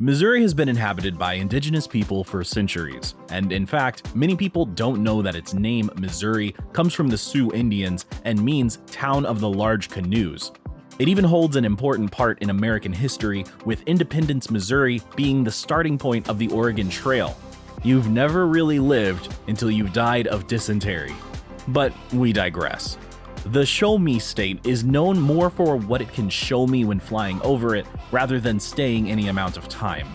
Missouri has been inhabited by indigenous people for centuries, and in fact, many people don't know that its name, Missouri, comes from the Sioux Indians and means town of the large canoes. It even holds an important part in American history, with Independence, Missouri being the starting point of the Oregon Trail. You've never really lived until you've died of dysentery. But we digress. The Show Me State is known more for what it can show me when flying over it, rather than staying any amount of time.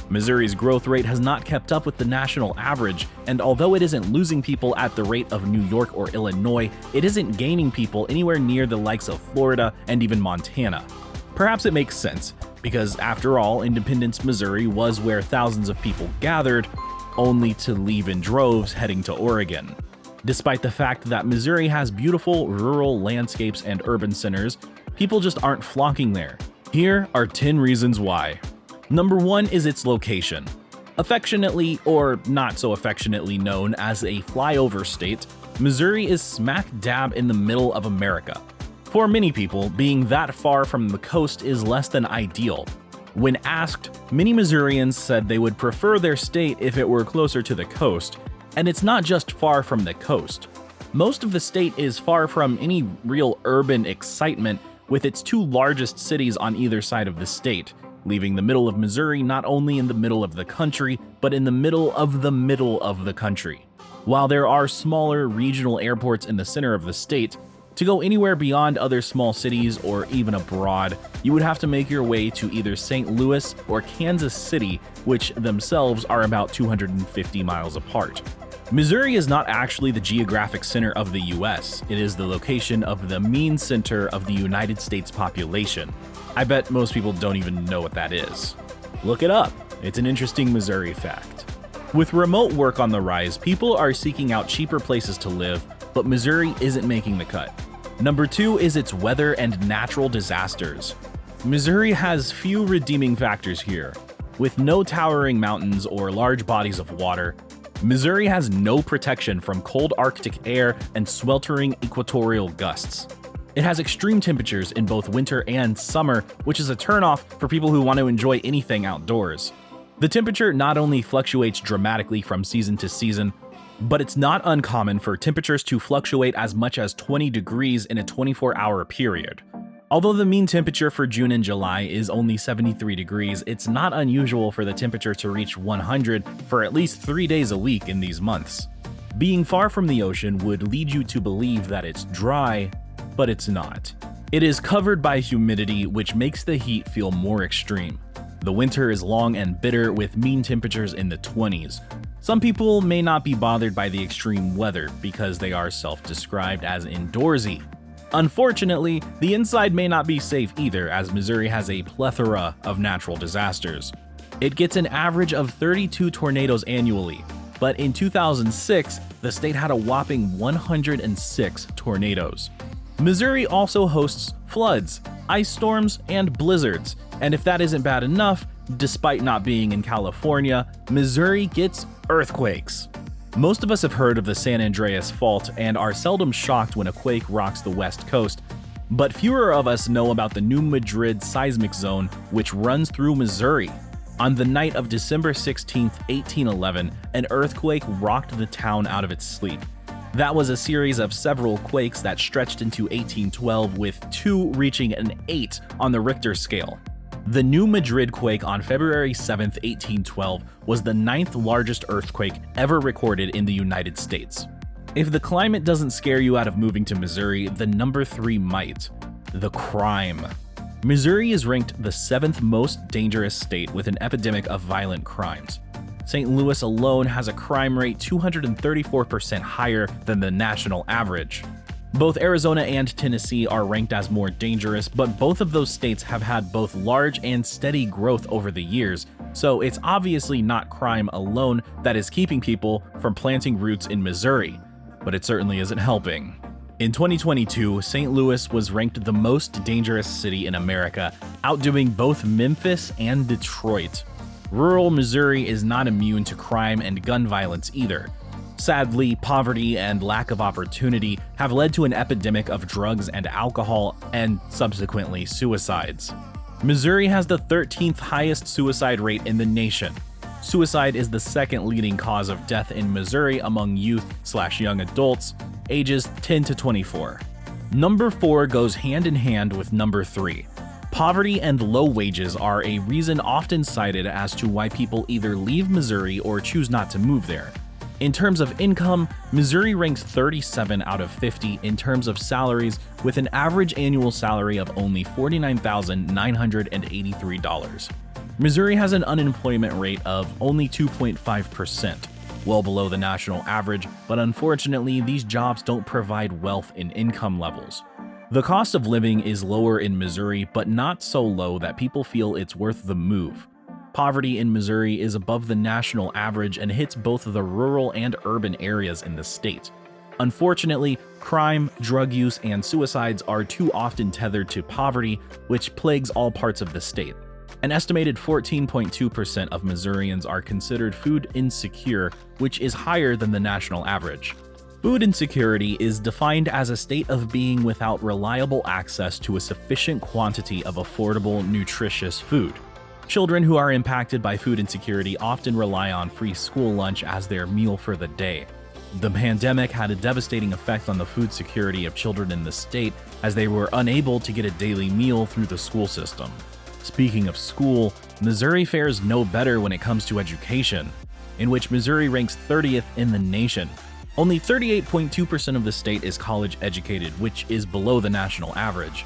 Missouri's growth rate has not kept up with the national average, and although it isn't losing people at the rate of New York or Illinois, it isn't gaining people anywhere near the likes of Florida and even Montana. Perhaps it makes sense, because after all, Independence, Missouri was where thousands of people gathered, only to leave in droves heading to Oregon. Despite the fact that Missouri has beautiful rural landscapes and urban centers, people just aren't flocking there. Here are 10 reasons why. Number 1 is its location. Affectionately or not so affectionately known as a flyover state, Missouri is smack dab in the middle of America. For many people, being that far from the coast is less than ideal. When asked, many Missourians said they would prefer their state if it were closer to the coast. And it's not just far from the coast. Most of the state is far from any real urban excitement, with its two largest cities on either side of the state, leaving the middle of Missouri not only in the middle of the country, but in the middle of the country. While there are smaller regional airports in the center of the state, to go anywhere beyond other small cities or even abroad, you would have to make your way to either St. Louis or Kansas City, which themselves are about 250 miles apart. Missouri is not actually the geographic center of the US, it is the location of the mean center of the United States population. I bet most people don't even know what that is. Look it up, it's an interesting Missouri fact. With remote work on the rise, people are seeking out cheaper places to live, but Missouri isn't making the cut. Number 2 is its weather and natural disasters. Missouri has few redeeming factors here. With no towering mountains or large bodies of water, Missouri has no protection from cold Arctic air and sweltering equatorial gusts. It has extreme temperatures in both winter and summer, which is a turnoff for people who want to enjoy anything outdoors. The temperature not only fluctuates dramatically from season to season, but it's not uncommon for temperatures to fluctuate as much as 20 degrees in a 24-hour period. Although the mean temperature for June and July is only 73 degrees, it's not unusual for the temperature to reach 100 for at least 3 days a week in these months. Being far from the ocean would lead you to believe that it's dry, but it's not. It is covered by humidity, which makes the heat feel more extreme. The winter is long and bitter with mean temperatures in the 20s. Some people may not be bothered by the extreme weather because they are self-described as indoorsy. Unfortunately, the inside may not be safe either, as Missouri has a plethora of natural disasters. It gets an average of 32 tornadoes annually, but in 2006, the state had a whopping 106 tornadoes. Missouri also hosts floods, ice storms, and blizzards, and if that isn't bad enough, despite not being in California, Missouri gets earthquakes. Most of us have heard of the San Andreas Fault and are seldom shocked when a quake rocks the West Coast, but fewer of us know about the New Madrid seismic zone, which runs through Missouri. On the night of December 16, 1811, an earthquake rocked the town out of its sleep. That was a series of several quakes that stretched into 1812, with 2 reaching an 8 on the Richter scale. The New Madrid quake on February 7, 1812 was the 9th largest earthquake ever recorded in the United States. If the climate doesn't scare you out of moving to Missouri, the number 3 might. The crime. Missouri is ranked the 7th most dangerous state with an epidemic of violent crimes. St. Louis alone has a crime rate 234% higher than the national average. Both Arizona and Tennessee are ranked as more dangerous, but both of those states have had both large and steady growth over the years, so it's obviously not crime alone that is keeping people from planting roots in Missouri, but it certainly isn't helping. In 2022, St. Louis was ranked the most dangerous city in America, outdoing both Memphis and Detroit. Rural Missouri is not immune to crime and gun violence either. Sadly, poverty and lack of opportunity have led to an epidemic of drugs and alcohol, and subsequently suicides. Missouri has the 13th highest suicide rate in the nation. Suicide is the second leading cause of death in Missouri among youth/young adults ages 10 to 24. Number 4 goes hand in hand with number 3. Poverty and low wages are a reason often cited as to why people either leave Missouri or choose not to move there. In terms of income, Missouri ranks 37 out of 50 in terms of salaries, with an average annual salary of only $49,983. Missouri has an unemployment rate of only 2.5%, well below the national average, but unfortunately, these jobs don't provide wealth in income levels. The cost of living is lower in Missouri, but not so low that people feel it's worth the move. Poverty in Missouri is above the national average and hits both the rural and urban areas in the state. Unfortunately, crime, drug use, and suicides are too often tethered to poverty, which plagues all parts of the state. An estimated 14.2% of Missourians are considered food insecure, which is higher than the national average. Food insecurity is defined as a state of being without reliable access to a sufficient quantity of affordable, nutritious food. Children who are impacted by food insecurity often rely on free school lunch as their meal for the day. The pandemic had a devastating effect on the food security of children in the state, as they were unable to get a daily meal through the school system. Speaking of school, Missouri fares no better when it comes to education, in which Missouri ranks 30th in the nation. Only 38.2% of the state is college educated, which is below the national average.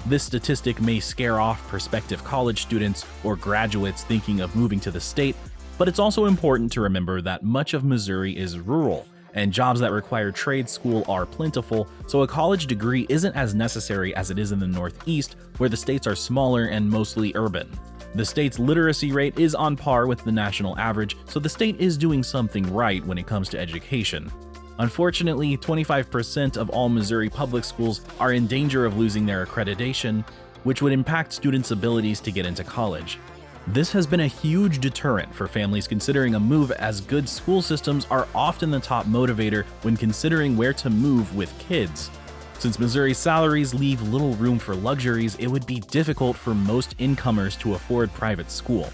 This statistic may scare off prospective college students or graduates thinking of moving to the state, but it's also important to remember that much of Missouri is rural, and jobs that require trade school are plentiful, so a college degree isn't as necessary as it is in the Northeast, where the states are smaller and mostly urban. The state's literacy rate is on par with the national average, so the state is doing something right when it comes to education. Unfortunately, 25% of all Missouri public schools are in danger of losing their accreditation, which would impact students' abilities to get into college. This has been a huge deterrent for families considering a move, as good school systems are often the top motivator when considering where to move with kids. Since Missouri's salaries leave little room for luxuries, it would be difficult for most incomers to afford private school.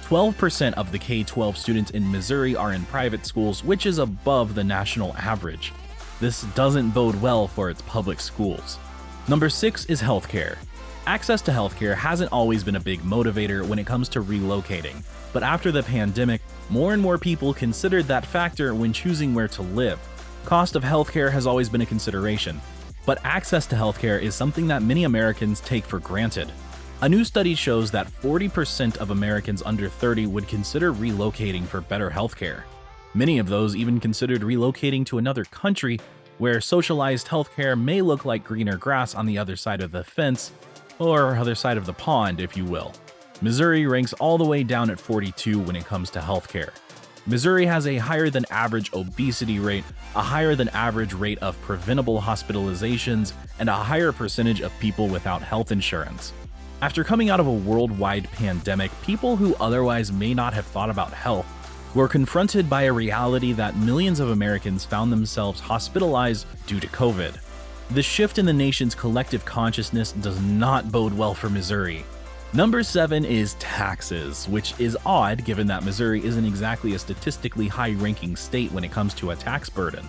12% of the K-12 students in Missouri are in private schools, which is above the national average. This doesn't bode well for its public schools. Number 6 is healthcare. Access to healthcare hasn't always been a big motivator when it comes to relocating, but after the pandemic, more and more people considered that factor when choosing where to live. Cost of healthcare has always been a consideration, but access to healthcare is something that many Americans take for granted. A new study shows that 40% of Americans under 30 would consider relocating for better healthcare. Many of those even considered relocating to another country where socialized healthcare may look like greener grass on the other side of the fence, or other side of the pond, if you will. Missouri ranks all the way down at 42 when it comes to healthcare. Missouri has a higher than average obesity rate, a higher than average rate of preventable hospitalizations, and a higher percentage of people without health insurance. After coming out of a worldwide pandemic, people who otherwise may not have thought about health were confronted by a reality that millions of Americans found themselves hospitalized due to COVID. The shift in the nation's collective consciousness does not bode well for Missouri. Number 7 is taxes, which is odd given that Missouri isn't exactly a statistically high-ranking state when it comes to a tax burden.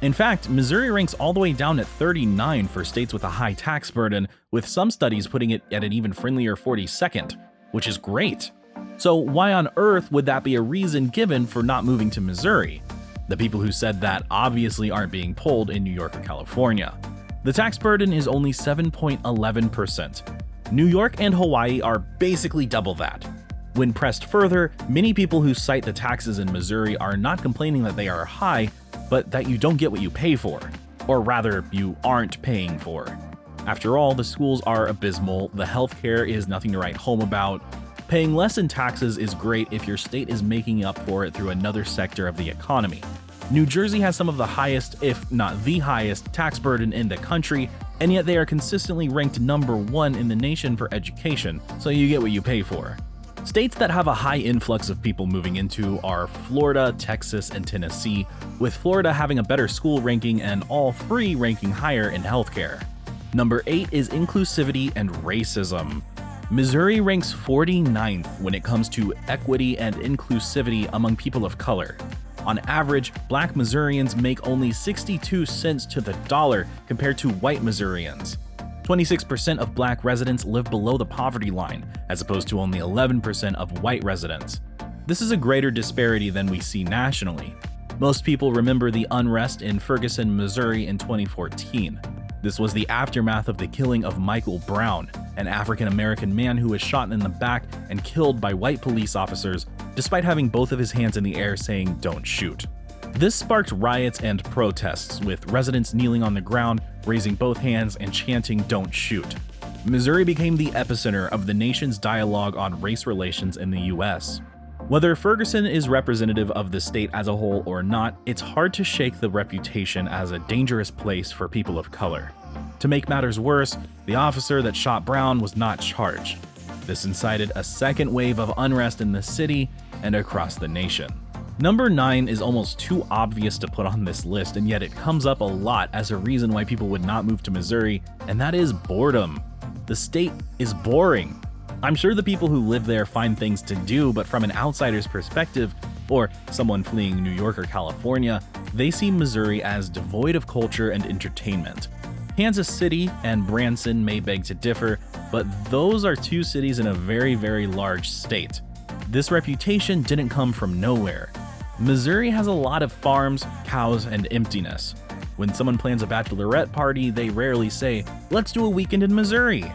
In fact, Missouri ranks all the way down at 39 for states with a high tax burden, with some studies putting it at an even friendlier 42nd, which is great. So why on earth would that be a reason given for not moving to Missouri? The people who said that obviously aren't being polled in New York or California. The tax burden is only 7.11%. New York and Hawaii are basically double that. When pressed further, many people who cite the taxes in Missouri are not complaining that they are high, but that you don't get what you pay for, or rather, you aren't paying for. After all, the schools are abysmal, the healthcare is nothing to write home about. Paying less in taxes is great if your state is making up for it through another sector of the economy. New Jersey has some of the highest, if not the highest, tax burden in the country, and yet they are consistently ranked number 1 in the nation for education, so you get what you pay for. States that have a high influx of people moving into are Florida, Texas, and Tennessee, with Florida having a better school ranking and all 3 ranking higher in healthcare. Number 8 is inclusivity and racism. Missouri ranks 49th when it comes to equity and inclusivity among people of color. On average, black Missourians make only 62 cents to the dollar compared to white Missourians. 26% of black residents live below the poverty line, as opposed to only 11% of white residents. This is a greater disparity than we see nationally. Most people remember the unrest in Ferguson, Missouri in 2014. This was the aftermath of the killing of Michael Brown, an African-American man who was shot in the back and killed by white police officers despite having both of his hands in the air saying, "Don't shoot." This sparked riots and protests, with residents kneeling on the ground, raising both hands and chanting, "Don't shoot." Missouri became the epicenter of the nation's dialogue on race relations in the US. Whether Ferguson is representative of the state as a whole or not, it's hard to shake the reputation as a dangerous place for people of color. To make matters worse, the officer that shot Brown was not charged. This incited a second wave of unrest in the city and across the nation. Number 9 is almost too obvious to put on this list, and yet it comes up a lot as a reason why people would not move to Missouri, and that is boredom. The state is boring. I'm sure the people who live there find things to do, but from an outsider's perspective, or someone fleeing New York or California, they see Missouri as devoid of culture and entertainment. Kansas City and Branson may beg to differ, but those are two cities in a very, very large state. This reputation didn't come from nowhere. Missouri has a lot of farms, cows, and emptiness. When someone plans a bachelorette party, they rarely say, "Let's do a weekend in Missouri."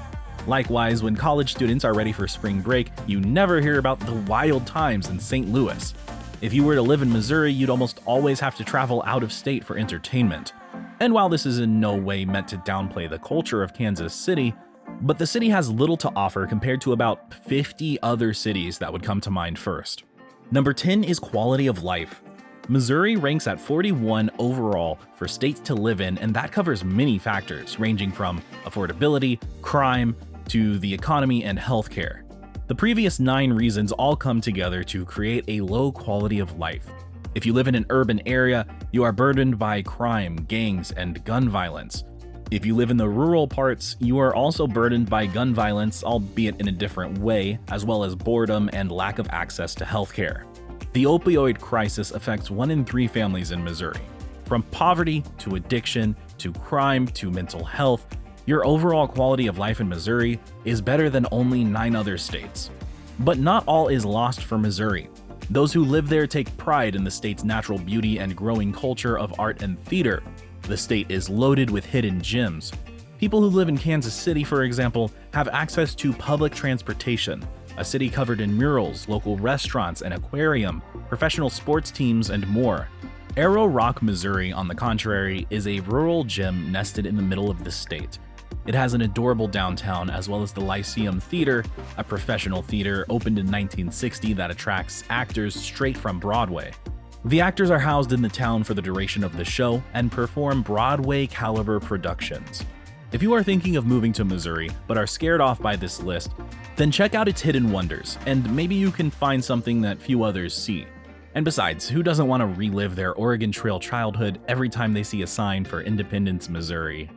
Likewise, when college students are ready for spring break, you never hear about the wild times in St. Louis. If you were to live in Missouri, you'd almost always have to travel out of state for entertainment. And while this is in no way meant to downplay the culture of Kansas City, but the city has little to offer compared to about 50 other cities that would come to mind first. Number 10 is quality of life. Missouri ranks at 41 overall for states to live in, and that covers many factors, ranging from affordability, crime, to the economy and healthcare. The previous 9 reasons all come together to create a low quality of life. If you live in an urban area, you are burdened by crime, gangs, and gun violence. If you live in the rural parts, you are also burdened by gun violence, albeit in a different way, as well as boredom and lack of access to healthcare. The opioid crisis affects 1 in 3 families in Missouri. From poverty to addiction to crime to mental health, your overall quality of life in Missouri is better than only 9 other states. But not all is lost for Missouri. Those who live there take pride in the state's natural beauty and growing culture of art and theater. The state is loaded with hidden gems. People who live in Kansas City, for example, have access to public transportation, a city covered in murals, local restaurants, an aquarium, professional sports teams, and more. Arrow Rock, Missouri, on the contrary, is a rural gem nested in the middle of the state. It has an adorable downtown, as well as the Lyceum Theater, a professional theater opened in 1960 that attracts actors straight from Broadway. The actors are housed in the town for the duration of the show and perform Broadway-caliber productions. If you are thinking of moving to Missouri but are scared off by this list, then check out its hidden wonders, and maybe you can find something that few others see. And besides, who doesn't want to relive their Oregon Trail childhood every time they see a sign for Independence, Missouri?